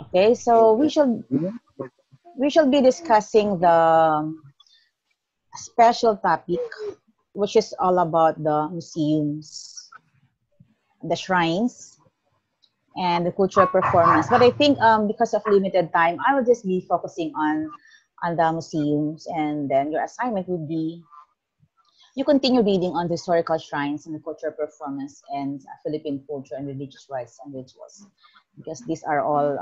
Okay, so we shall be discussing the special topic, which is all about the museums, the shrines, and the cultural performance. But I think because of limited time, I will just be focusing on the museums, and then your assignment would be you continue reading on the historical shrines and the cultural performance and Philippine culture and religious rites and rituals, because these are all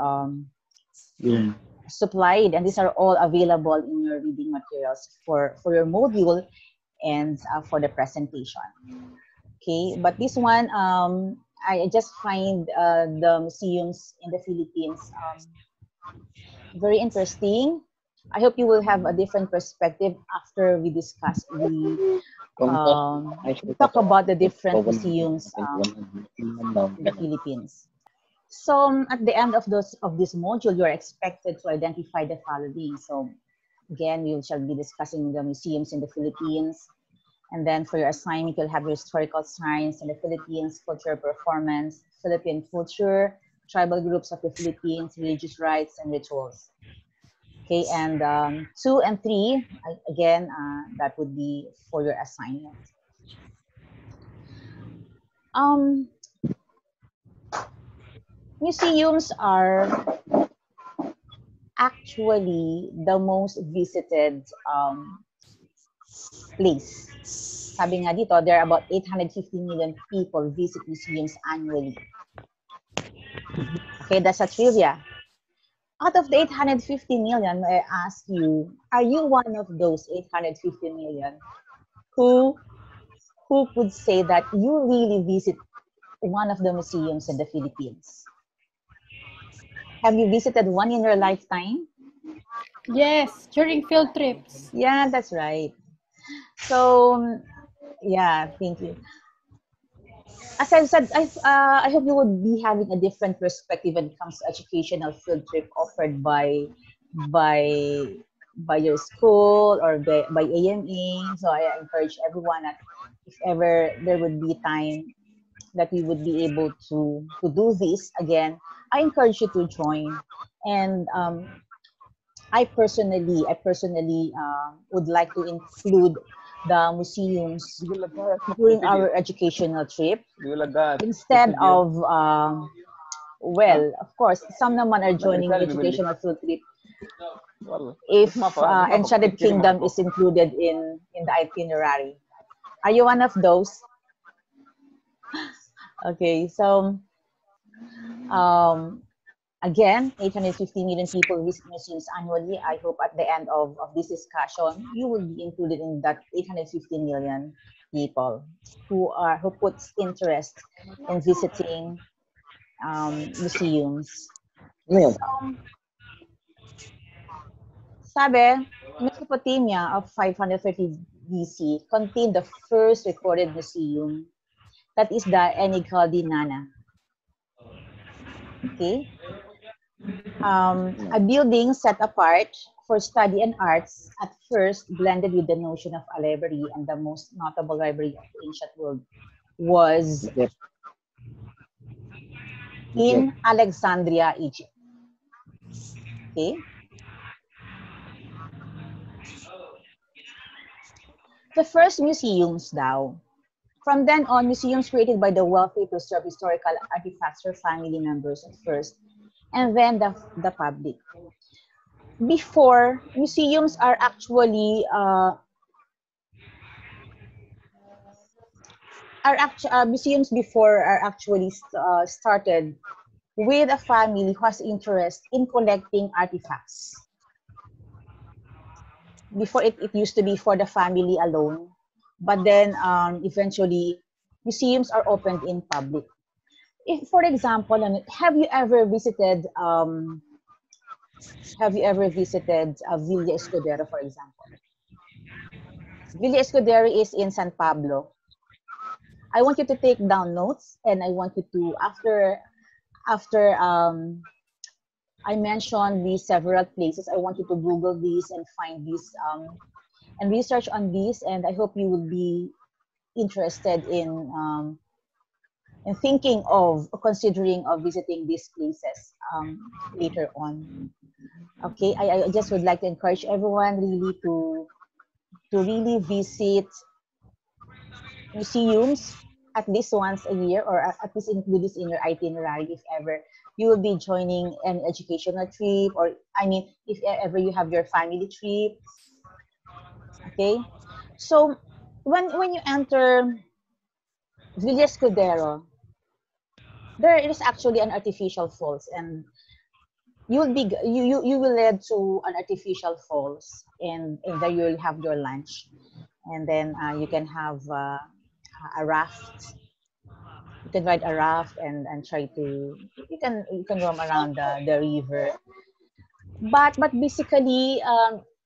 Yeah. supplied and these are all available in your reading materials for your module and for the presentation. Okay, but this one, I just find the museums in the Philippines very interesting. I hope you will have a different perspective after we talk about the different museums in the Philippines. So at the end of this module, you are expected to identify the following. So again, we shall be discussing the museums in the Philippines. And then for your assignment, you'll have your historical science in the Philippines, cultural performance, Philippine culture, tribal groups of the Philippines, religious rites and rituals. Okay, and 2 and 3, again, that would be for your assignment. Um, Museums are actually the most visited place. Sabi nga dito, there are about 850 million people visit museums annually. Okay, that's a trivia. Out of the 850 million, I ask you, are you one of those 850 million who who could say that you really visit one of the museums in the Philippines? Have you visited one in your lifetime? Yes, during field trips. Yeah, that's right. So, yeah, thank you. As I've said, I hope you would be having a different perspective when it comes to educational field trip offered by by your school or by AMA. So I encourage everyone that if ever there would be time that we would be able to do this again, I encourage you to join. And I personally would like to include the museums during our educational trip instead of well, of course, some naman are joining the educational field trip if Enchanted Kingdom is included in the itinerary. Are you one of those? Okay, so um, again, 850 million people visit museums annually. I hope at the end of this discussion, you will be included in that 850 million people who puts interest in visiting museums. Ano So, sabi, Mesopotamia of 530 BC contained the first recorded museum, that is the Enighaldi Nana. Okay? A building set apart for study and arts, at first blended with the notion of a library, and the most notable library of the ancient world was Yes. in Alexandria, Egypt. Okay? The first museums daw. From then on, museums created by the wealthy preserve historical artifacts for family members at first, and then the public. Before, museums are actually museums before are actually started with a family who has interest in collecting artifacts. Before it used to be for the family alone, but then eventually museums are opened in public. If, for example, have you ever visited Villa Escudero, for example? Villa Escudero is in San Pablo. I want you to take down notes, and I want you to after I mentioned these several places, I want you to Google these and find these and research on these, and I hope you will be interested and thinking of considering of visiting these places later on. Okay, I just would like to encourage everyone really to really visit museums at least once a year, or at least include this in your itinerary if ever you will be joining an educational trip, or I mean if ever you have your family trip. Okay, so when you enter Villa Escudero, there is actually an artificial falls, and you will lead to an artificial falls, and there you'll have your lunch, and then you can have a raft. You can ride a raft and try to, you can roam around the river. But basically,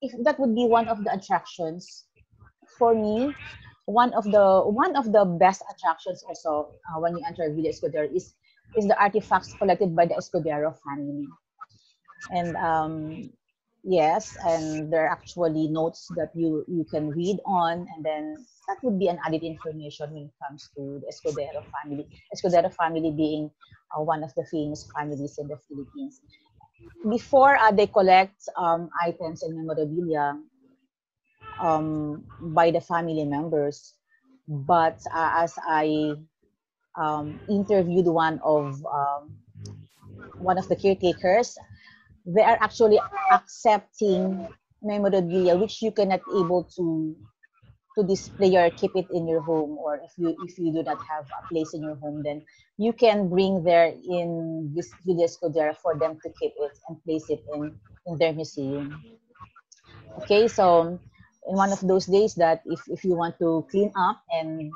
if that would be one of the attractions for me, one of the best attractions also when you enter Villa Escudero is the artifacts collected by the Escudero family. And yes, and there are actually notes that you can read on, and then that would be an added information when it comes to the Escudero family. Escudero family being one of the famous families in the Philippines. Before they collect items and memorabilia by the family members, but as I interviewed one of the caretakers, they are actually accepting memorabilia which you cannot able to display or keep it in your home, or if you do not have a place in your home, then you can bring there in this Villa Escudero for them to keep it and place it in their museum. Okay, so in one of those days that if you want to clean up and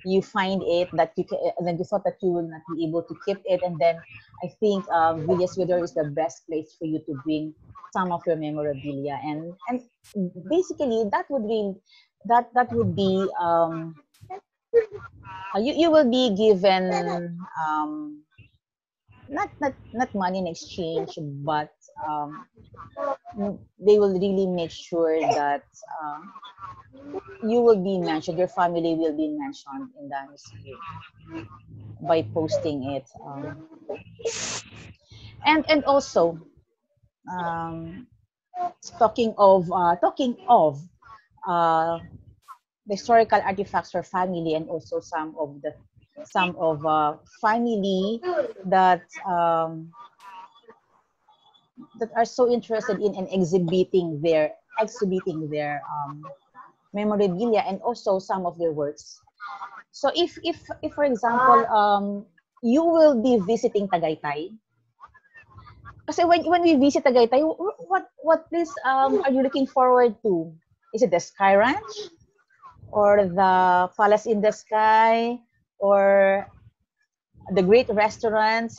you find it that you can, and then you thought that you will not be able to keep it, and then I think Villas Vidor is the best place for you to bring some of your memorabilia, and basically that would be you will be given not money in exchange, but um, they will really make sure that you will be mentioned, your family will be mentioned in the museum by posting it. And also, um, talking of uh, the historical artifacts for family, and also some of family that that are so interested in and exhibiting their memorabilia, and also some of their works. So if for example you will be visiting Tagaytay, kasi when we visit Tagaytay, what place are you looking forward to? Is it the Sky Ranch, or the Palace in the Sky, or the great restaurants?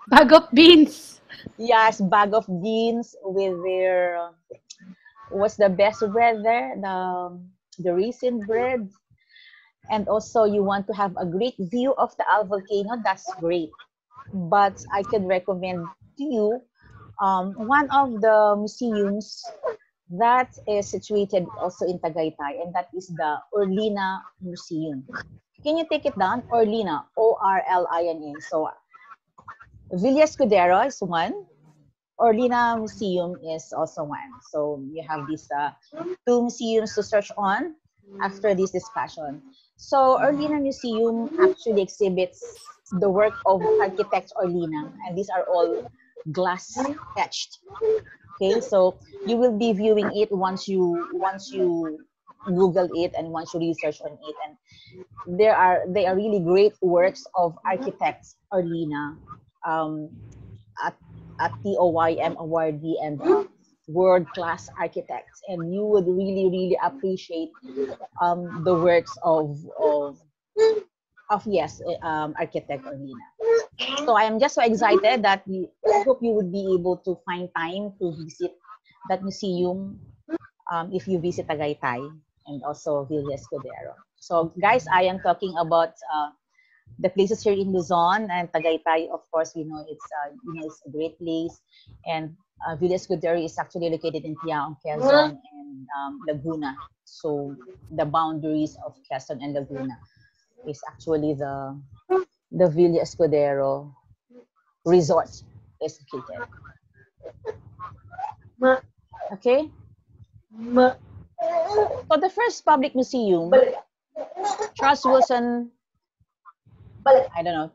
Bag of beans. Yes, bag of beans with their what's the best bread there? The raisin bread. And also you want to have a great view of the Al volcano, that's great. But I can recommend to you one of the museums that is situated also in Tagaytay, and that is the Orlina Museum. Can you take it down? Orlina, Orlina. So Villa Escudero is one. Orlina Museum is also one. So you have these two museums to search on after this discussion. So Orlina Museum actually exhibits the work of architect Orlina, and these are all glass etched. Okay, so you will be viewing it once you Google it, and once you research on it, and they are really great works of architects Orlina, um, at at TOYM awardee and world class architects, and you would really appreciate the works of yes, architect Orlina. So I am just so excited that I hope you would be able to find time to visit that museum if you visit Tagaytay, and also Villa Escudero. So guys, I am talking about the places here in Luzon, and Tagaytay. Of course, we know it's a great place, and Villa Escudero is actually located in Tiaong, Quezon, and Laguna. So the boundaries of Quezon and Laguna is actually the Villa Escudero Resort is located. Okay? So the first public museum, Charles Wilson, I don't know,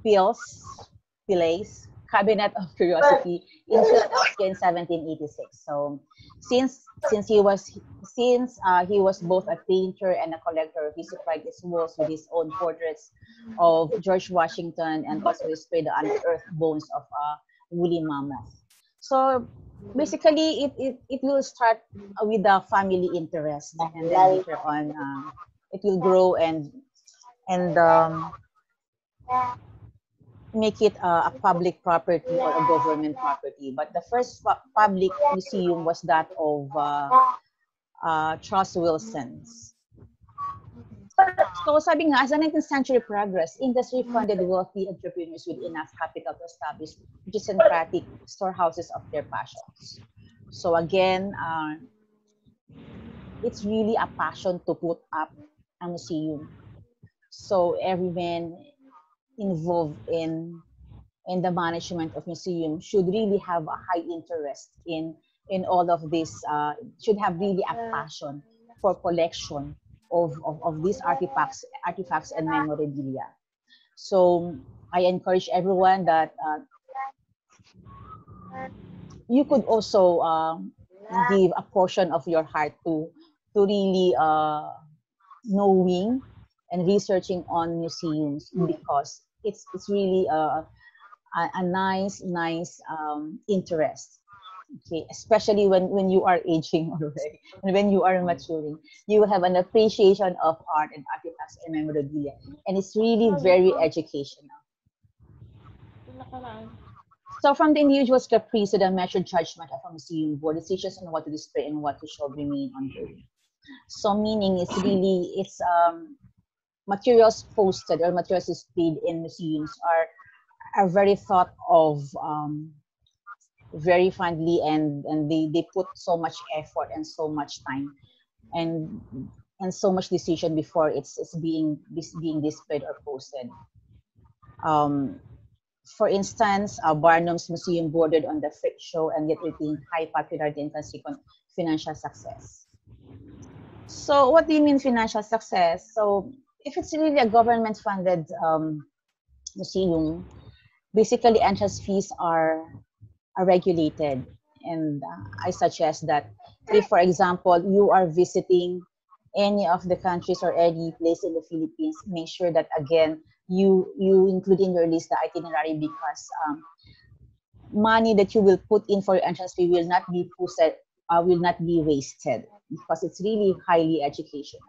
Pillai's Cabinet of Curiosity in Philadelphia in 1786. So since he was both a painter and a collector, he supplied his walls with his own portraits of George Washington and also displayed the unearthed bones of a woolly mammoth. So basically, it will start with the family interest, and then later on, it will grow and make it a public property or a government property. But the first public museum was that of Charles Wilson's. So sabi nga, as the 19th century progressed, industry funded wealthy entrepreneurs with enough capital to establish bureaucratic storehouses of their passions. So again, it's really a passion to put up a museum. So everyone involved in the management of museum should really have a high interest in all of this, should have really a passion for collection of these artifacts and memorabilia. So I encourage everyone that you could also give a portion of your heart to really knowing and researching on museums, because it's really a nice interest. Okay, especially when you are aging already and when you are maturing, you will have an appreciation of art and artifacts and memorabilia, and it's really very educational. So from the individual's caprice to the measured judgment of a museum board, decisions on what to display and what to show remain ongoing. So meaning it's materials posted or materials displayed in museums are very thought of very fondly, and they put so much effort and so much time and so much decision before it's being displayed or posted. For instance, Barnum's museum bordered on the freak show and yet retained high popularity and consequent financial success. So what do you mean financial success? So if it's really a government-funded museum, basically entrance fees are regulated, and I suggest that if, for example, you are visiting any of the countries or any place in the Philippines, make sure that again you include in your list the itinerary, because money that you will put in for your entrance fee will not be wasted, because it's really highly educational.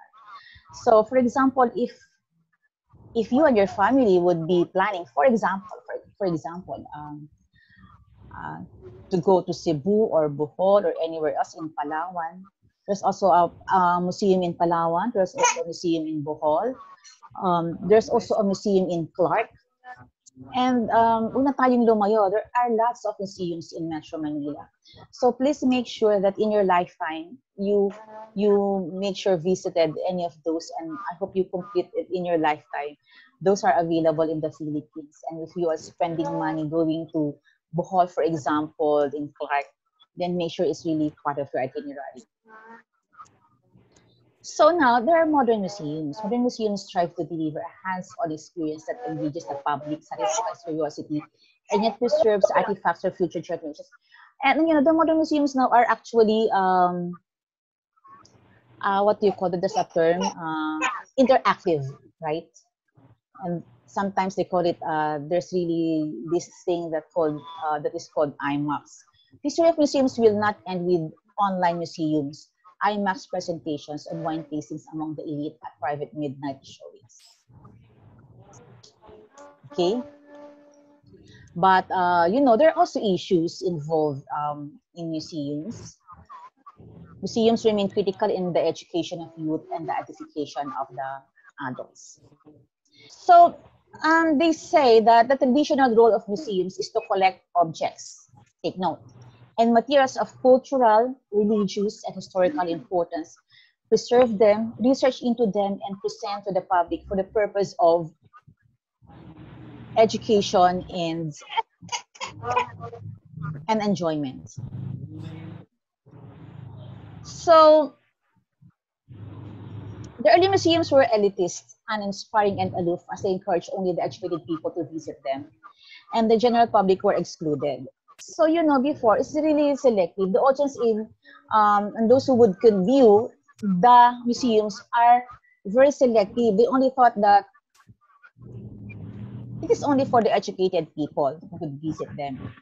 So, for example, if you and your family would be planning, for example, to go to Cebu or Bohol or anywhere else in Palawan, there's also a museum in Palawan. There's also a museum in Bohol. There's also a museum in Clark. And una tayong lumayo, there are lots of museums in Metro Manila. So please make sure that in your lifetime, you make sure visited any of those, and I hope you complete it in your lifetime. Those are available in the Philippines. And if you are spending money going to Bohol, for example, in Clark, then make sure it's really part of your itinerary. So now there are modern museums. Modern museums strive to deliver a hands-on experience that engages the public, satisfies curiosity, and yet preserves artifacts for future generations. And the modern museums now are actually what do you call it? There's a term, interactive, right? And sometimes they call it. There's really this thing that is called IMAX. History of museums will not end with online museums. IMAX presentations and wine tastings among the elite at private midnight showings. Okay, but there are also issues involved in museums. Museums remain critical in the education of youth and the edification of the adults. So they say that the traditional role of museums is to collect objects. Take note. And materials of cultural, religious, and historical importance, preserve them, research into them, and present to the public for the purpose of education, and enjoyment. So the early museums were elitist, uninspiring, and aloof, as they encouraged only the educated people to visit them, and the general public were excluded. So before it's really selective. The audience and those who could view the museums are very selective. They only thought that it is only for the educated people who could visit them,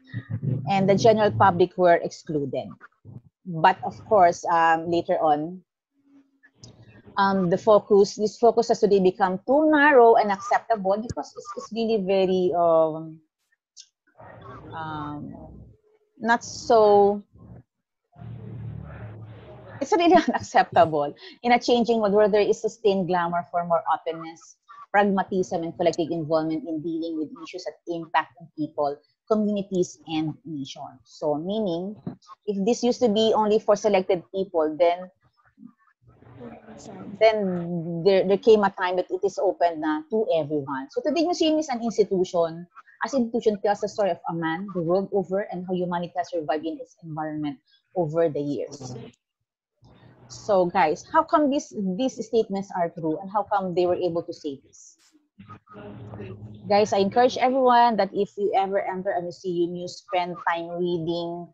and the general public were excluded. But of course, later on, this focus has today become too narrow and acceptable because it's really very not so. It's really unacceptable in a changing world where there is sustained glamour for more openness, pragmatism, and collective involvement in dealing with issues that impact on people, communities, and nations. So, meaning, if this used to be only for selected people, then there came a time that it is open to everyone. So today, museum is an institution. As institution tells the story of a man the world over and how humanity has survived in its environment over the years. So guys, how come these statements are true and how come they were able to say this? Guys, I encourage everyone that if you ever enter a museum, you spend time reading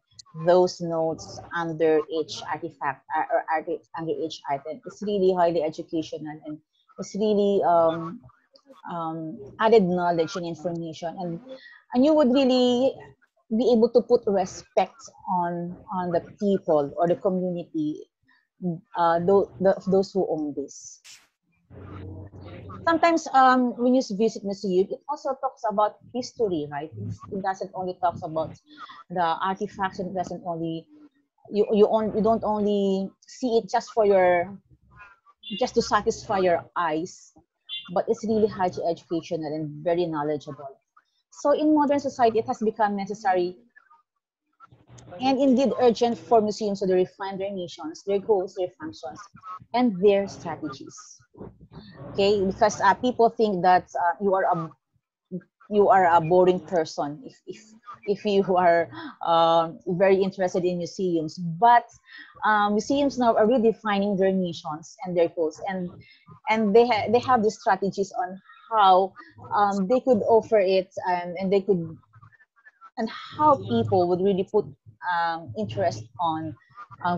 those notes under each artifact or under each item. It's really highly educational and it's really added knowledge and information, and you would really be able to put respect on the people or the community, those who own this. Sometimes when you visit museum, it also talks about history, right? It doesn't only talks about the artifacts, and it doesn't only you don't only see it just to satisfy your eyes, but it's really highly educational and very knowledgeable. So in modern society, it has become necessary and indeed urgent for museums to refine their missions, their goals, their functions, and their strategies. Okay, because people think that you are a boring person if you are very interested in museums. But museums now are redefining their missions and their goals, and they have the strategies on how they could offer it, and they could, and how people would really put interest on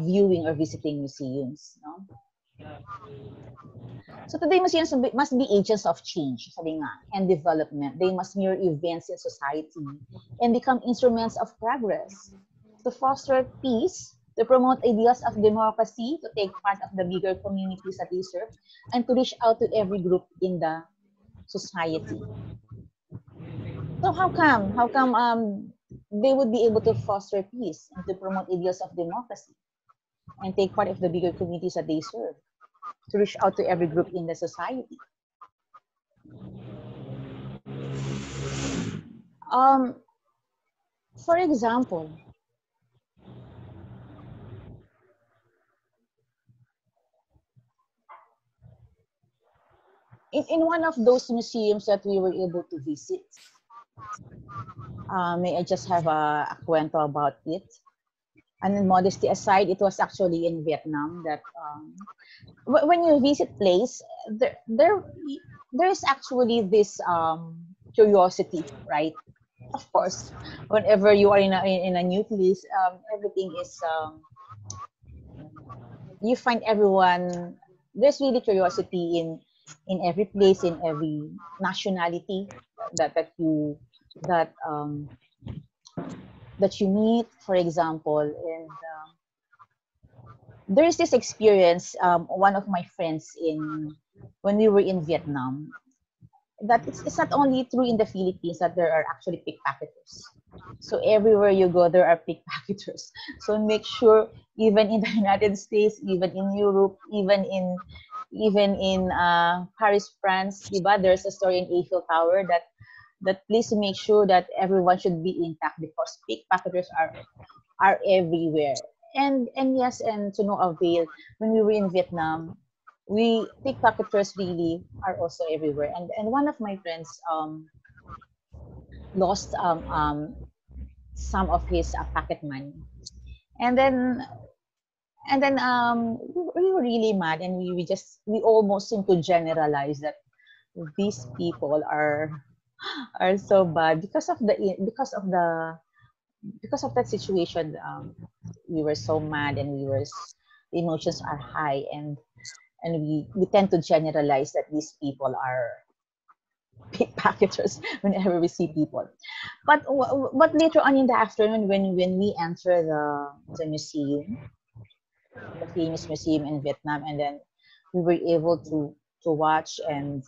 viewing or visiting museums. No? So today, museums must be agents of change, sabi nga, and development. They must mirror events in society and become instruments of progress to foster peace, to promote ideas of democracy, to take part of the bigger communities that they serve, and to reach out to every group in the society. So how come they would be able to foster peace and to promote ideas of democracy and take part of the bigger communities that they serve, to reach out to every group in the society? For example, in one of those museums that we were able to visit, may I just have a kwento about it? And then modesty aside, it was actually in Vietnam that when you visit place, there's actually this curiosity, right? Of course, whenever you are in a new place, everything is you find everyone. There's really curiosity in every place, in every nationality that you that that you meet, for example. And there is this experience. One of my friends when we were in Vietnam, that it's not only true in the Philippines that there are actually pickpocketers. So everywhere you go, there are pickpocketers. So make sure, even in the United States, even in Europe, even in Paris, France, diba? There's a story in Eiffel Tower that please make sure that everyone should be intact because pickpocketers are everywhere. And yes, and to no avail, when we were in Vietnam, pickpocketers really are also everywhere. And one of my friends lost some of his pocket money, and then we were really mad, and we almost seem to generalize that these people are so bad because of that situation. We were so mad, and the emotions are high, and we tend to generalize that these people are pickpocketers whenever we see people. But later on in the afternoon, when we enter the museum, the famous museum in Vietnam, and then we were able to watch, and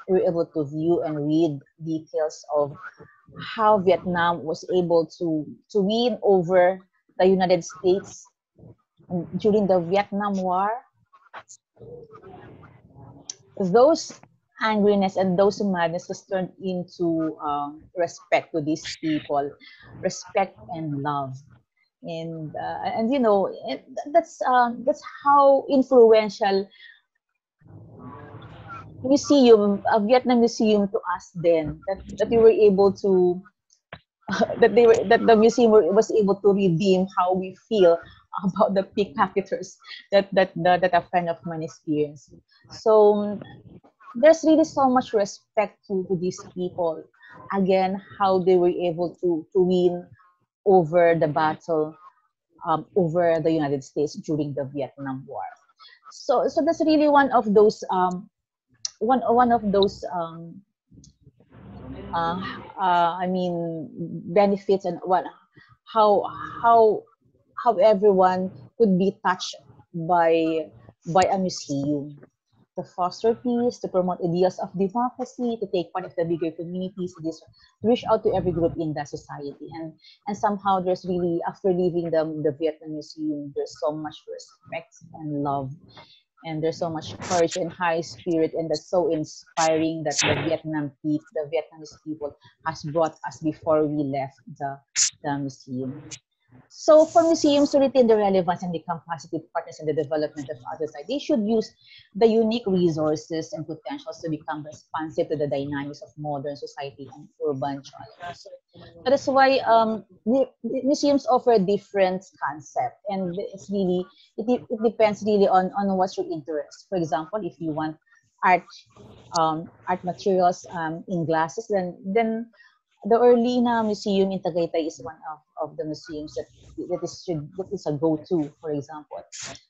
we were able to view and read details of how Vietnam was able to win over the United States during the Vietnam War. Those angriness and those madness was turned into respect to these people, respect and love, and you know that's how influential museum, a Vietnam museum to us then, that we were able to that the museum was able to redeem how we feel about the pickpocketers that a friend of mine experienced. So there's really so much respect to these people. Again, how they were able to win over the battle, over the United States during the Vietnam War. So that's really one of those uh, I mean benefits, and what how how how everyone could be touched by a museum, to foster peace, to promote ideas of democracy, to take part of the bigger communities, to reach out to every group in the society. And somehow there's really, after leaving the Vietnam Museum, there's so much respect and love, and there's so much courage and high spirit, and that's so inspiring that the Vietnamese people has brought us before we left the museum. So for museums to retain the relevance and become positive partners in the development of our society, they should use the unique resources and potentials to become responsive to the dynamics of modern society and urban challenges. So that is why museums offer a different concept, and it depends really on what's your interest. For example, if you want art art materials in glasses, then the Erlina Museum in Tagaytay is one of the museums that is a go-to, for example.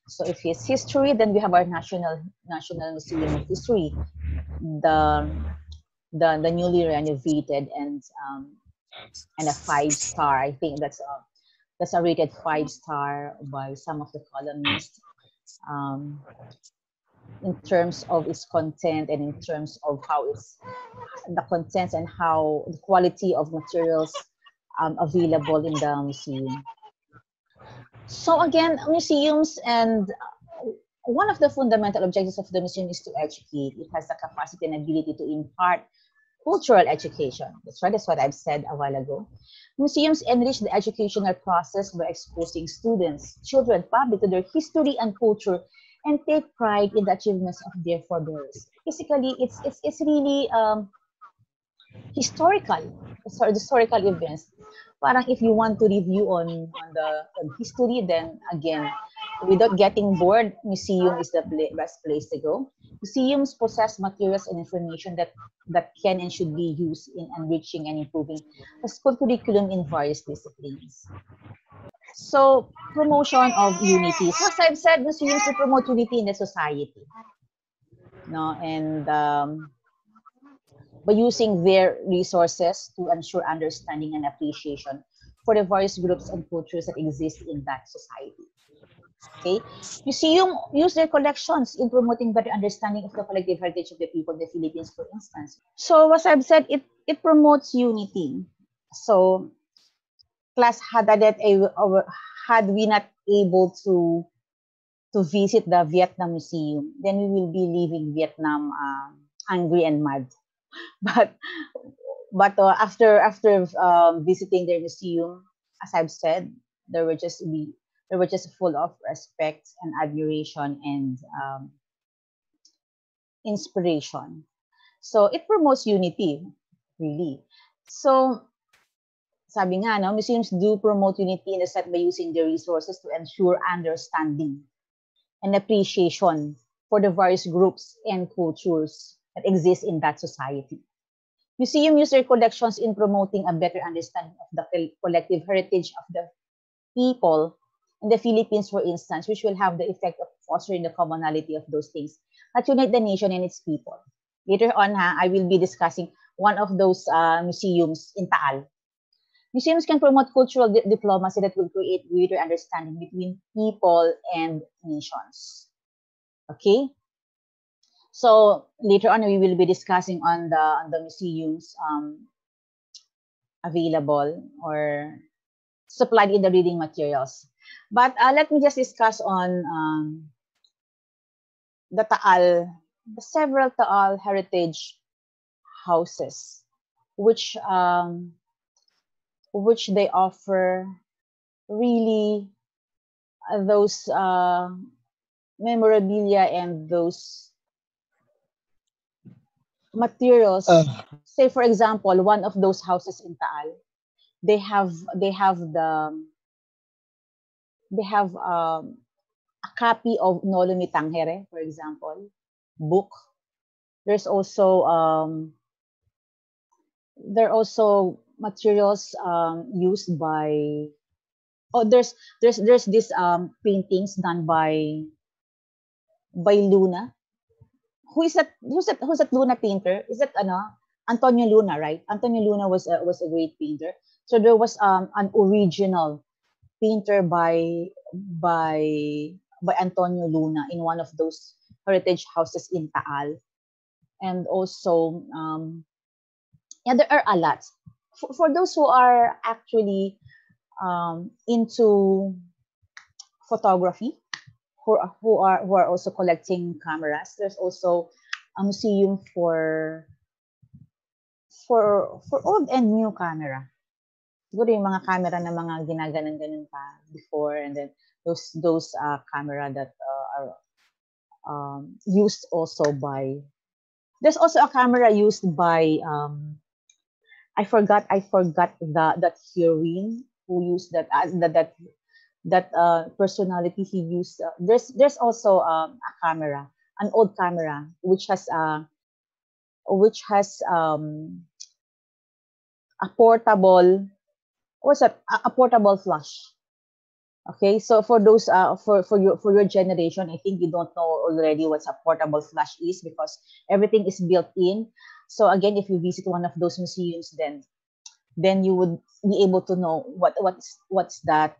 So if it's history, then we have our National Museum of History, the the newly renovated, and a 5-star. I think that's a rated 5-star by some of the columnists. Um, in terms of its content, and in terms of how it's the contents and how the quality of materials available in the museum. So again, museums, and one of the fundamental objectives of the museum is to educate. It has the capacity and ability to impart cultural education. That's right, that's what I've said a while ago. Museums enrich the educational process by exposing students, children, public to their history and culture, and take pride in the achievements of their forebears. Basically, it's really historical, historical events. Parang if you want to review on history, then again, without getting bored, museum is the best place to go. Museums possess materials and information that can and should be used in enriching and improving the school curriculum in various disciplines. So, promotion of unity. So, as I've said, museums to promote unity in the society. No, and by using their resources to ensure understanding and appreciation for the various groups and cultures that exist in that society. Okay, museum use their collections in promoting better understanding of the collective heritage of the people of the Philippines, for instance. So as I've said, it promotes unity. So class had we not able to visit the Vietnam Museum, then we will be leaving Vietnam angry and mad. But after visiting their museum, as I've said, they were just full of respect and admiration and inspiration. So it promotes unity, really. So, sabi nga, no, museums do promote unity in the set by using their resources to ensure understanding and appreciation for the various groups and cultures that exist in that society. Museum use their collections in promoting a better understanding of the collective heritage of the people in the Philippines, for instance, which will have the effect of fostering the commonality of those things that unite the nation and its people. Later on, I will be discussing one of those museums in Taal. Museums can promote cultural diplomacy that will create greater understanding between people and nations. Okay? So later on, we will be discussing on the museums available or supplied in the reading materials. But let me just discuss on the Taal, the several Taal heritage houses, which they offer really those memorabilia and those materials. Say for example, one of those houses in Taal, they have a copy of Nolo Me Tangere, for example, book. There's also there are also materials used by there's this paintings done by Luna. Who's that Luna painter? Is that Antonio Luna, right? Antonio Luna was a great painter. So there was an original painter by Antonio Luna in one of those heritage houses in Taal. And also yeah, there are a lot. For those who are actually into photography, who are also collecting cameras, there's also a museum for old and new camera. Siguro yung mga camera na mga ginaganon-ganon pa before, and then those camera that are used also by. There's also a camera used by I forgot that heroine who used that personality he used. There's also a camera, an old camera which has a portable, what's that? A portable flash. Okay, so for those for your generation, I think you don't know already what a portable flash is because everything is built in. So again, if you visit one of those museums, then you would be able to know what's that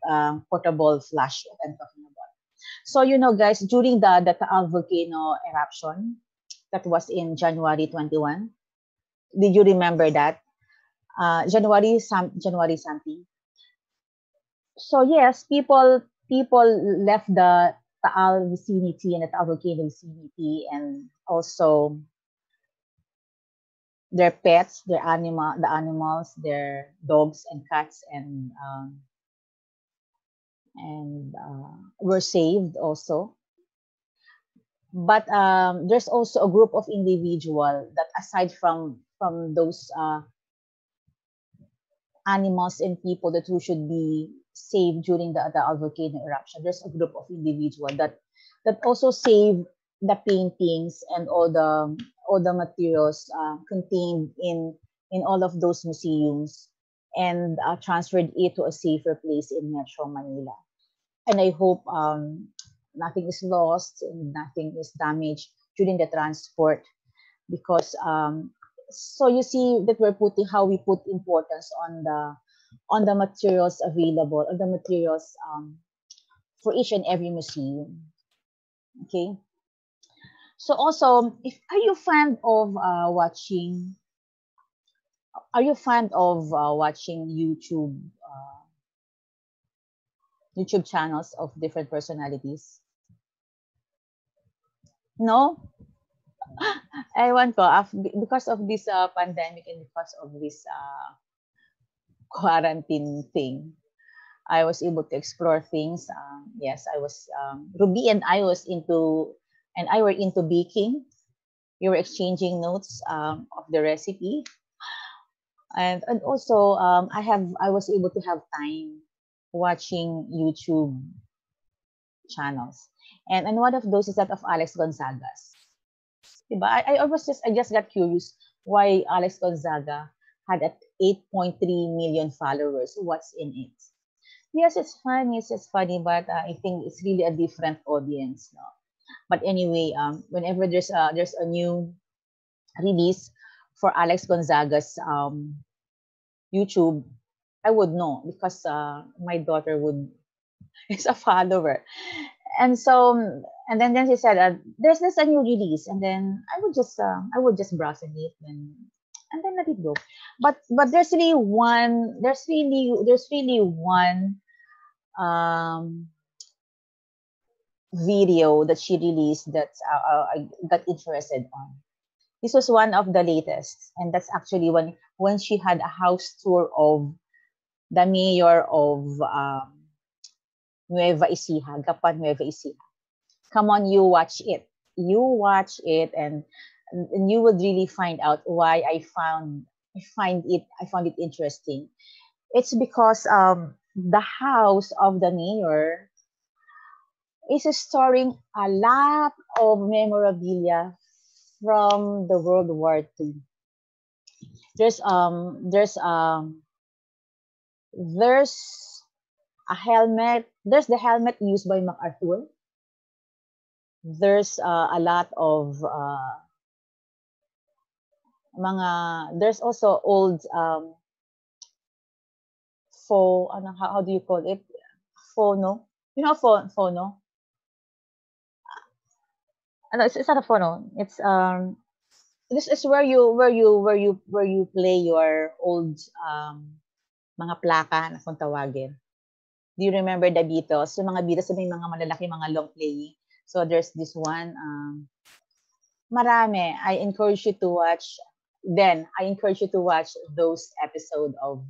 portable flash that I'm talking about. So guys, during the Taal volcano eruption that was in January 21, did you remember that? January something. So yes, people left the Taal vicinity and the Taal volcano vicinity, and also their pets, the animals, their dogs and cats, and were saved also. But there's also a group of individual that, aside from those animals and people that who should be saved during the volcano eruption, there's a group of individual that also saved the paintings and all the materials contained in all of those museums, and transferred it to a safer place in Metro Manila. And I hope nothing is lost and nothing is damaged during the transport, because so you see that how we put importance on the materials available, on the materials for each and every museum. Okay. So also, are you fond of watching YouTube channels of different personalities? No? I want ko, because of this pandemic and because of this quarantine thing, I was able to explore things. Yes, I was Ruby and I were into baking. We were exchanging notes of the recipe. And also I was able to have time watching YouTube channels. And one of those is that of Alex Gonzagas. Diba? I just got curious why Alex Gonzaga had at 8.3 million followers. What's in it? Yes, it's funny. It's just funny, but I think it's really a different audience. No? But anyway, whenever there's a new release for Alex Gonzaga's YouTube, I would know because my daughter would is a follower, and so and then she said, "There's this a new release," and then I would just browse in it and then let it go. But there's really one um video that she released that I got interested on. This was one of the latest, and that's actually when she had a house tour of the mayor of Nueva Ecija, Gapan Nueva Ecija. Come on, you watch it. You watch it, and you would really find out why I found it interesting. It's because the house of the mayor is storing a lot of memorabilia from the World War II. There's um there's um there's a helmet. There's the helmet used by MacArthur. There's a lot of mga. There's also old how do you call it? Phono. You know phono? It's not a phono. It's this is where you play your old mga plaka na kung tawagin. Do you remember the Beatles? Yung mga Beatles, may mga malalaki, mga long playing. So there's this one. Marami. I encourage you to watch. I encourage you to watch those episode of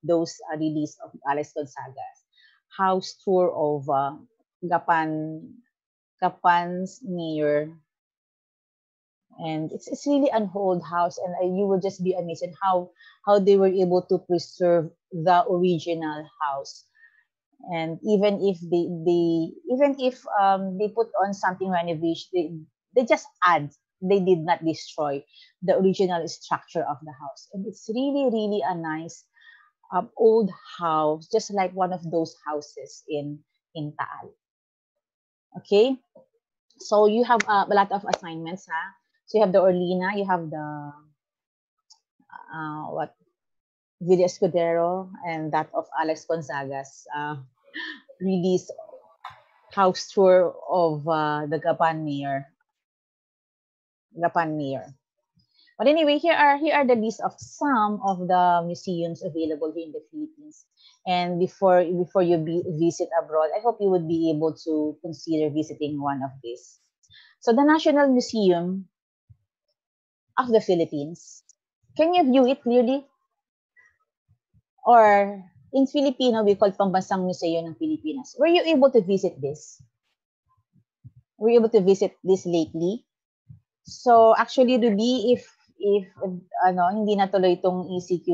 those release of Alex Gonzaga's house tour of Gapan's mayor. And it's really an old house, and you will just be amazed at how they were able to preserve the original house. And even if they put on something renovation, they just add. They did not destroy the original structure of the house, and it's really a nice old house, just like one of those houses in Taal. Okay, so you have a lot of assignments, huh? So you have the Orlina, you have the what Villa Escudero, and that of Alex Gonzaga's release house tour of the Gapan mayor. But anyway, here are the list of some of the museums available here in the Philippines. And before you visit abroad, I hope you would be able to consider visiting one of these. So the National Museum of the Philippines. Can you view it clearly? Or in Filipino, we call Pambansang Museo ng Pilipinas. Were you able to visit this? Were you able to visit this lately? So actually, Ruby, if hindi natuloy itong ECQ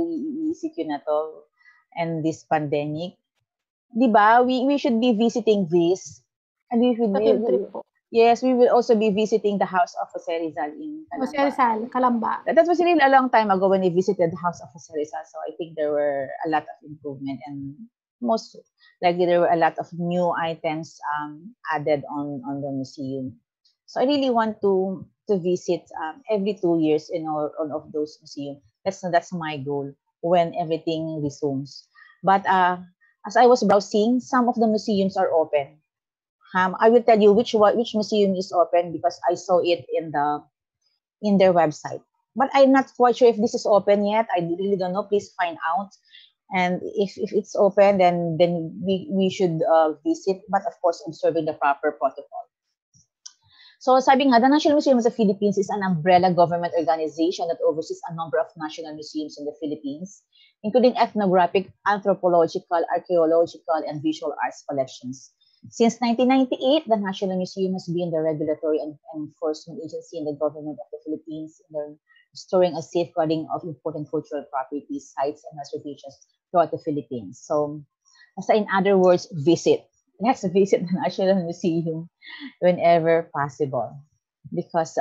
na to and this pandemic, di ba, we should be visiting this. And we should yes, we will also be visiting the house of Jose Rizal in Calamba. Jose Rizal, Calamba. That was really a long time ago when we visited the house of Jose Rizal. So I think there were a lot of improvement, and most likely there were a lot of new items added on the museum. So I really want to visit every 2 years in all of those museums. That's my goal when everything resumes. But as I was browsing, some of the museums are open. I will tell you which museum is open because I saw it in their website. But I'm not quite sure if this is open yet. I really don't know. Please find out. And if it's open, then we should visit. But of course, observing the proper protocol. So sabi nga, the National Museum of the Philippines is an umbrella government organization that oversees a number of national museums in the Philippines, including ethnographic, anthropological, archaeological, and visual arts collections. Since 1998, the National Museum has been the regulatory and enforcement agency in the government of the Philippines in the storing and safeguarding of important cultural properties, sites, and reservations throughout the Philippines. So, in other words, visit. Let's visit the National Museum whenever possible. Because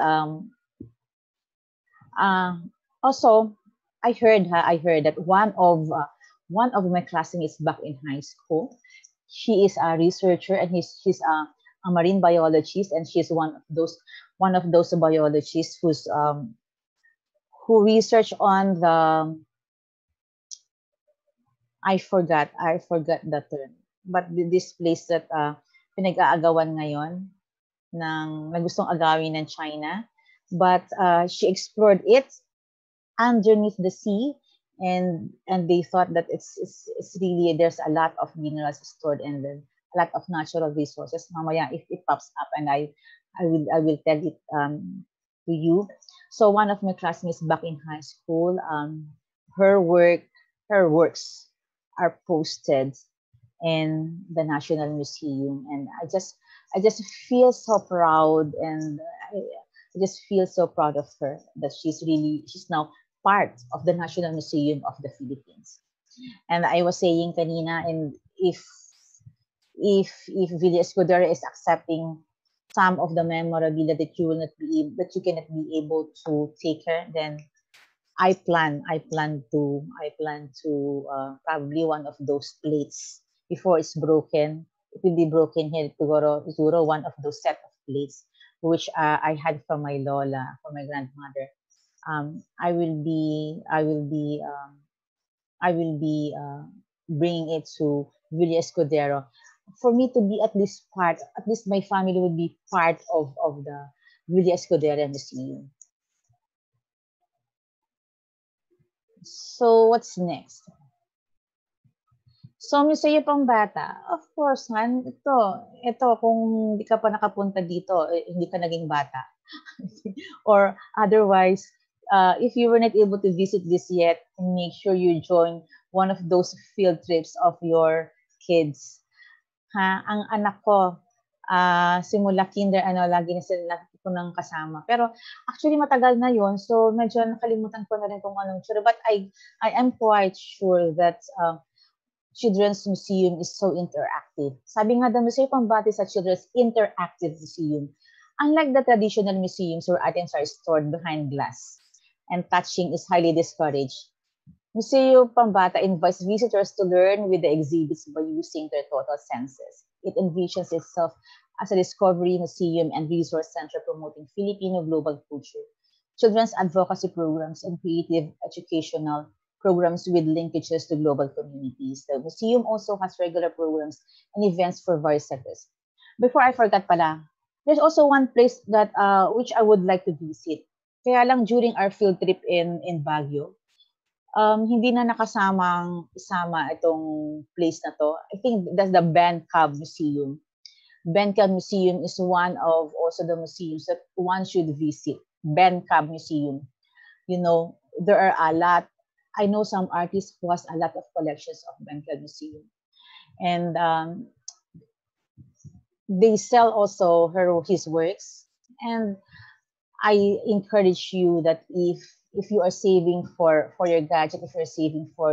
also, I heard that one of my classmates back in high school, she is a researcher and she's a marine biologist, and she's one of those biologists who research on the I forgot the term, but this place that pinag-aagawan ngayon na gustong agawin ng China, but she explored it underneath the sea, and they thought that it's really, there's a lot of minerals stored and a lot of natural resources. Mamaya if it pops up, and I will tell it to you. So one of my classmates back in high school, her works are posted in the National Museum, and I just feel so proud, and I just feel so proud of her that she's now part of the National Museum of the Philippines. And I was saying kanina, and if Villa Escudero is accepting some of the memorabilia that you cannot be able to take her, then I plan to probably one of those plates before it's broken. It will be broken here. Siguro one of those set of plates which I had from my lola, from my grandmother. I will be bringing it to Villa Escudero for me to be at least my family would be part of the Villa Escudero Museum. So what's next? So, Museo Pambata, of course, man, ito, kung hindi ka pa nakapunta dito, hindi ka naging bata. Or otherwise, if you were not able to visit this yet, make sure you join one of those field trips of your kids. Ang anak ko, simula kinder, lagi na sila ko nang kasama. Pero actually matagal na yon, so medyo nakalimutan ko na rin kung anong tsura. But I am quite sure that Children's Museum is so interactive. Sabi nga, the Museo Pambata is a children's interactive museum. Unlike the traditional museums where items are stored behind glass and touching is highly discouraged, Museo Pambata invites visitors to learn with the exhibits by using their total senses. It envisions itself as a discovery museum and resource center promoting Filipino global culture, children's advocacy programs, and creative educational programs with linkages to global communities. The museum also has regular programs and events for various sectors. Before I forgot pala, there's also one place that which I would like to visit. Kaya lang during our field trip in Baguio, hindi na isama itong place na to. I think that's the Ben Cab Museum. Ben Cab Museum is one of also the museums that one should visit. Ben Cab Museum. You know, there are a lot. I know some artists who has a lot of collections of Ben Cab Museum. And they sell also his works. And I encourage you that if you are saving for your gadget, if you're saving for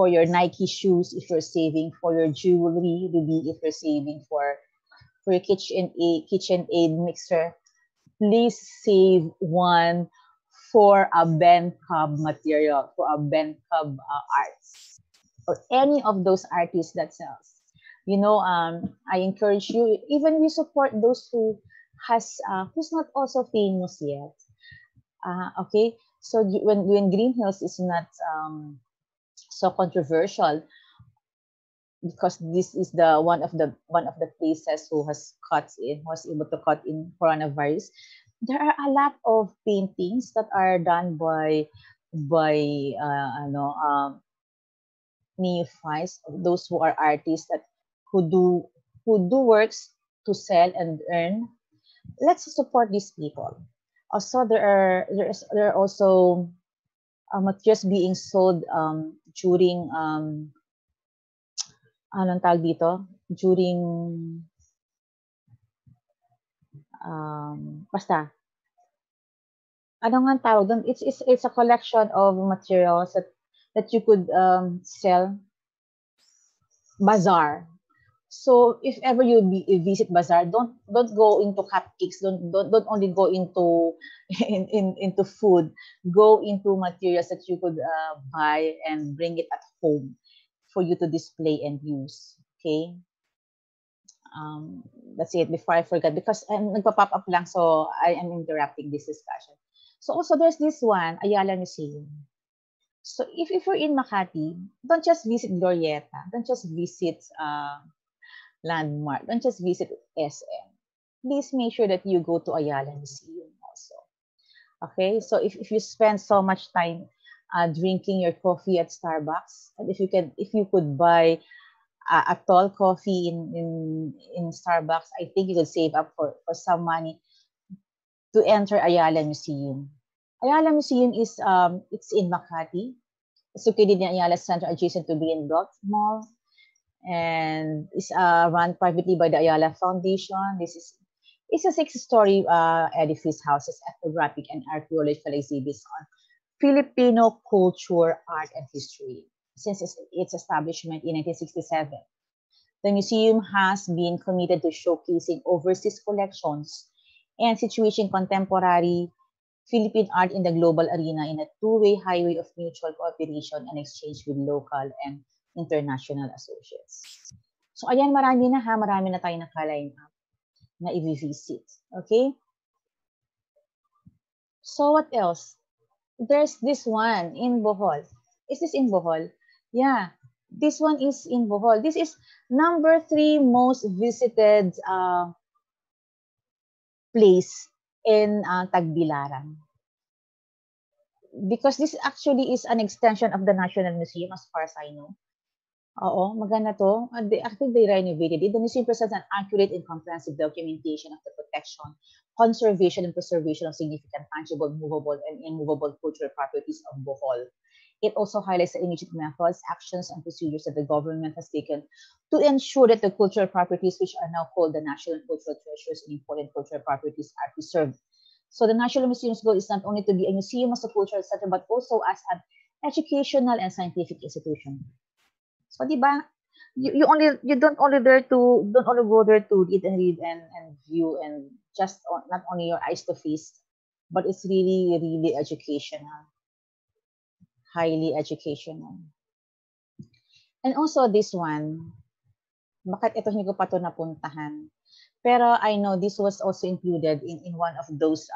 your Nike shoes, if you're saving for your jewelry, maybe if you're saving for your KitchenAid mixer, please save one for a Ben Cab material, for a Ben Cab arts, or any of those artists that sells. You know, I encourage you, even we support those who's not also famous yet. Okay, so when Green Hills is not so controversial, because this is the one of the places who was able to cut in coronavirus. There are a lot of paintings that are done by neophytes, those who are artists who do works to sell and earn. Let's support these people. Also, there are also materials being sold during anong tawag dito? During basta ano nga ang tawag doon? It's a collection of materials that you could sell, bazaar. So if ever visit bazaar, don't go into cupcakes. Don't only go into into food. Go into materials that you could buy and bring it at home for you to display and use. Okay. That's it. Before I forget, because nagpa-pop up lang, so I am interrupting this discussion. So also there's this one, Ayala Museum. So if you're in Makati, don't just visit Glorieta. Don't just visit Landmark. Don't just visit SM. Please make sure that you go to Ayala Museum also. Okay, so if you spend so much time drinking your coffee at Starbucks, and if you could buy a tall coffee in Starbucks, I think you could save up for some money to enter Ayala Museum. Ayala Museum is it's in Makati. It's located in Ayala Center adjacent to Greenbelt Mall, and is run privately by the Ayala Foundation. It's a six-story edifice, houses ethnographic and archaeological exhibits on Filipino culture, art, and history. Since its establishment in 1967, the museum has been committed to showcasing overseas collections and situating contemporary Philippine art in the global arena in a two-way highway of mutual cooperation and exchange with local and international associates. So ayan, marami na tayo naka-line up na i-visit. Okay? So what else? There's this one in Bohol. Is this in Bohol? Yeah, this one is in Bohol. This is number 3 most visited place in Tagbilaran. Because this actually is an extension of the National Museum as far as I know. Oo, maganda to. I think they renovated it. The museum presents an accurate and comprehensive documentation of the protection, conservation, and preservation of significant tangible, movable, and immovable cultural properties of Bohol. It also highlights the immediate methods, actions, and procedures that the government has taken to ensure that the cultural properties, which are now called the national cultural treasures and important cultural properties, are preserved. So the National Museum's goal is not only to be a museum as a cultural center, but also as an educational and scientific institution. So, di ba, you don't only go there to read and view and just not only your eyes to feast, but it's really educational, highly educational. And also this one, bakit ito hindi ko pa to napuntahan? Pero I know this was also included in one of those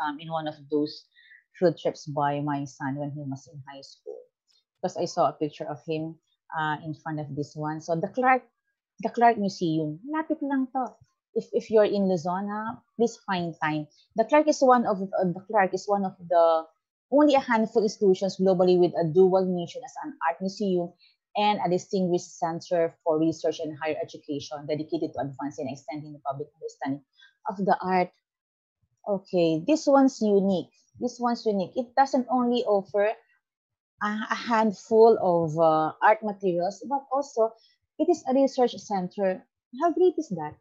field trips by my son when he was in high school. Because I saw a picture of him in front of this one. So the Clark Museum, lapit lang to. If you're in Luzon, please find time. The Clark is one of the only a handful institutions globally with a dual mission as an art museum and a distinguished center for research and higher education dedicated to advancing and extending the public understanding of the art. Okay, this one's unique. It doesn't only offer a handful of art materials, but also it is a research center. How great is that?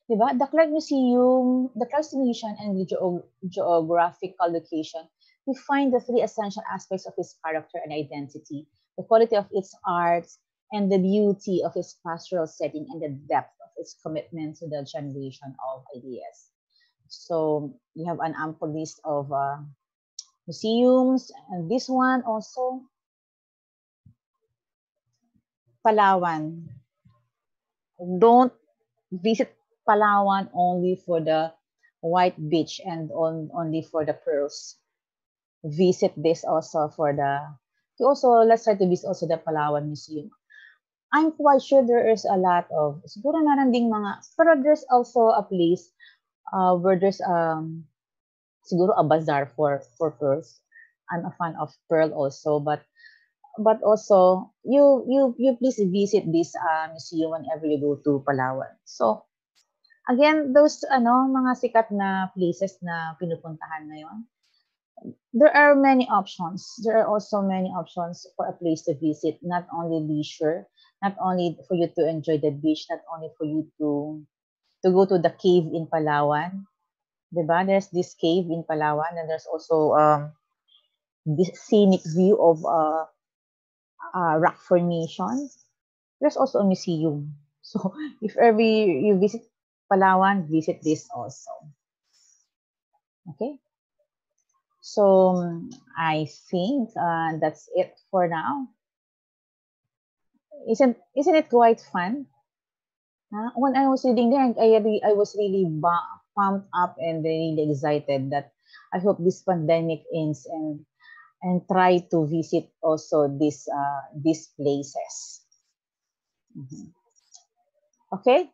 Diba? The Clark Museum and the geographical location define the 3 essential aspects of its character and identity: the quality of its art, and the beauty of its pastoral setting, and the depth of its commitment to the generation of ideas. So you have an ample list of museums, and this one also, Palawan. Don't visit Palawan only for the white beach and only for the pearls. Visit this also let's try to visit also the Palawan Museum. I'm quite sure there is a lot of, siguro meron ding mga, pero there's also a place where there's siguro a bazaar for pearls. I'm a fan of pearl also, but also you please visit this museum whenever you go to Palawan. So again, those mga sikat na places na pinupuntahan ngayon, there are many options. There are also many options for a place to visit, not only leisure, not only for you to enjoy the beach, not only for you to go to the cave in Palawan, Diba? There's this cave in Palawan, and there's also this scenic view of rock formation. There's also a museum. So if ever you visit Palawan, visit this also. Okay. So I think that's it for now. Isn't it quite fun? When I was reading there, I was really pumped up and really excited that I hope this pandemic ends and try to visit also these places. Mhm. Okay.